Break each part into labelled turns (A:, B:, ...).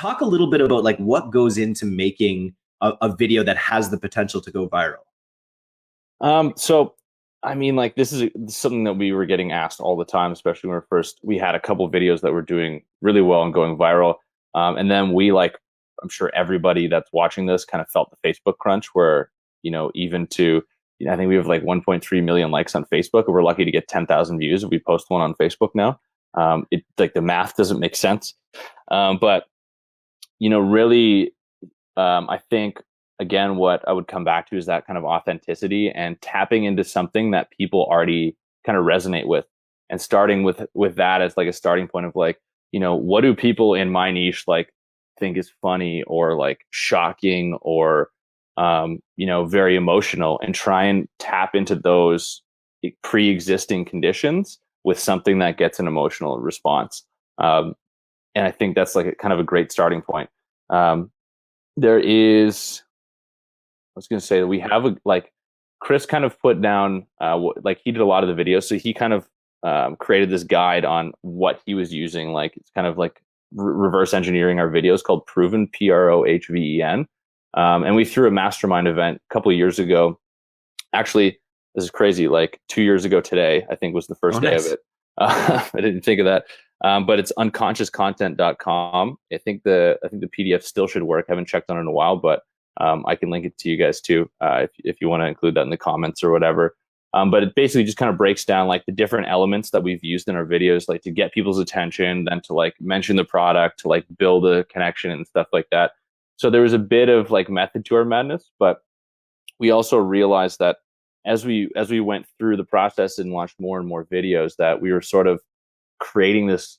A: talk a little bit about like what goes into making a video that has the potential to go viral.
B: So I mean, like this is something that we were getting asked all the time, especially when we had a couple videos that were doing really well and going viral. And then I'm sure everybody that's watching this kind of felt the Facebook crunch where, even to, I think we have like 1.3 million likes on Facebook, and we're lucky to get 10,000 views if we post one on Facebook now. It like the math doesn't make sense. But really, I think again, what I would come back to is that kind of authenticity and tapping into something that people already kind of resonate with, and starting with that as like a starting point of like, what do people in my niche like think is funny or like shocking or very emotional, and try and tap into those pre-existing conditions with something that gets an emotional response. And I think that's like kind of a great starting point. There is, I was going to say that we have Chris kind of put down, like he did a lot of the videos. So he kind of created this guide on what he was using. Like it's kind of like reverse engineering our videos, called Proven, Prohven. And we threw a mastermind event a couple of years ago. Actually, this is crazy. Like 2 years ago today, I think was the first day of it. I didn't think of that. But it's unconsciouscontent.com. I think the PDF still should work. I haven't checked on it in a while, but I can link it to you guys too, if you want to include that in the comments or whatever. But it basically just kind of breaks down like the different elements that we've used in our videos, like to get people's attention, then to like mention the product, to like build a connection and stuff like that. So there was a bit of like method to our madness, but we also realized that as we went through the process and launched more and more videos, that we were sort of creating this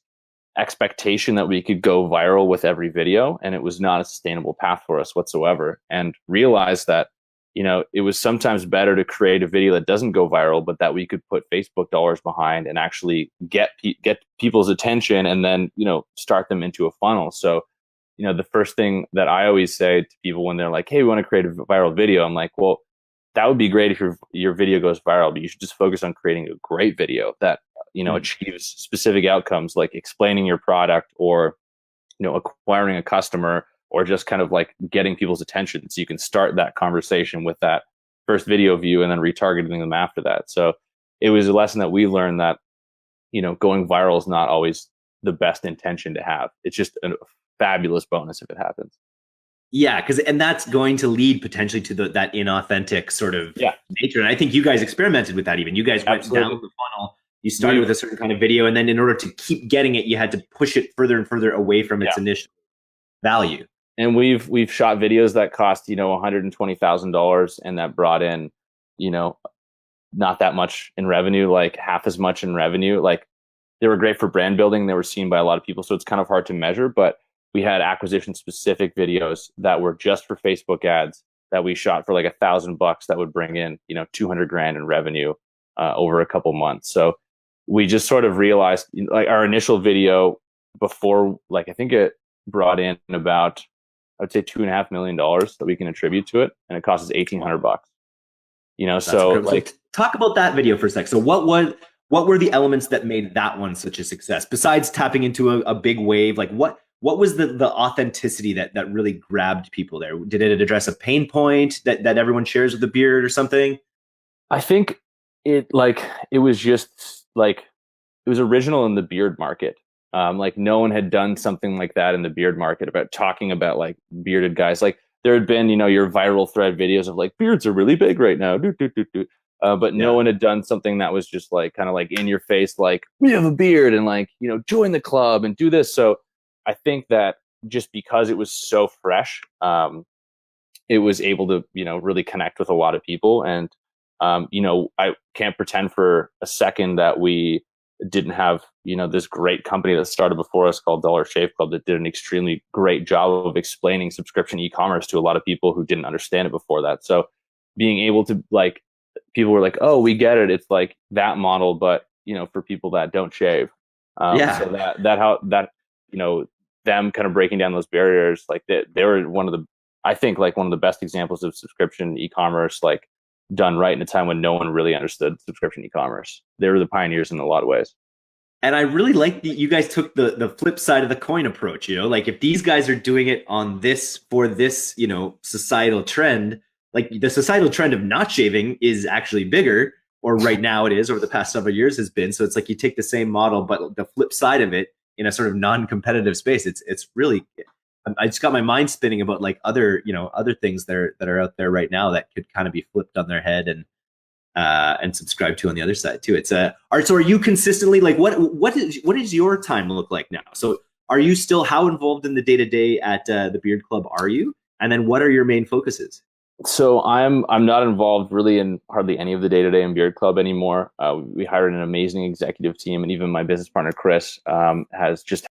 B: expectation that we could go viral with every video, and it was not a sustainable path for us whatsoever. And realized that it was sometimes better to create a video that doesn't go viral, but that we could put Facebook dollars behind and actually get people's attention, and then start them into a funnel. So the first thing that I always say to people when they're like, hey, we want to create a viral video, I'm like, well, that would be great if your video goes viral, but you should just focus on creating a great video that achieves specific outcomes, like explaining your product, or acquiring a customer, or just kind of like getting people's attention, so you can start that conversation with that first video view and then retargeting them after that. So it was a lesson that we learned that going viral is not always the best intention to have. It's just a fabulous bonus if it happens.
A: Yeah, and that's going to lead potentially to that inauthentic sort of nature. And I think you guys experimented with that. Even you guys went down the funnel. You started with a certain kind of video, and then in order to keep getting it, you had to push it further and further away from its initial value.
B: And we've shot videos that cost $120,000, and that brought in not that much in revenue, like half as much in revenue. Like they were great for brand building. They were seen by a lot of people, so it's kind of hard to measure. But we had acquisition specific videos that were just for Facebook ads that we shot for like $1,000 that would bring in 200 grand in revenue over a couple months. So we just sort of realized, like our initial video before, like I think it brought in about, I would say $2.5 million that we can attribute to it, and it cost us $1,800. So like
A: talk about that video for a sec. So what were the elements that made that one such a success besides tapping into a big wave? Like what was the authenticity that really grabbed people there? Did it address a pain point that everyone shares with the beard or something?
B: I think it was just like, it was original in the beard market. Like no one had done something like that in the beard market, about talking about like bearded guys. Like there had been, your viral thread videos of like, beards are really big right now. But no one had done something that was just like kind of like in your face, like we have a beard, and like, join the club and do this. So I think that just because it was so fresh, it was able to, really connect with a lot of people. And, I can't pretend for a second that we didn't have, this great company that started before us called Dollar Shave Club that did an extremely great job of explaining subscription e-commerce to a lot of people who didn't understand it before that. So being able to like, people were like, oh, we get it. It's like that model, but, for people that don't shave. So them kind of breaking down those barriers, like they were I think like one of the best examples of subscription e-commerce, like done right in a time when no one really understood subscription e-commerce. They were the pioneers in a lot of ways.
A: And I really like that you guys took the flip side of the coin approach, you know, like if these guys are doing it on this for this, you know, societal trend, like the societal trend of not shaving is actually bigger, or right now it is, over the past several years has been. So it's like you take the same model, but the flip side of it in a sort of non-competitive space. It's really, I just got my mind spinning about like other, you know, other things that are out there right now that could kind of be flipped on their head and subscribe to on the other side too. It's Art. So are you consistently like what does your time look like now? So are you still, how involved in the day to day at the Beard Club are you? And then what are your main focuses?
B: So I'm not involved really in hardly any of the day to day in Beard Club anymore. We hired an amazing executive team, and even my business partner Chris has just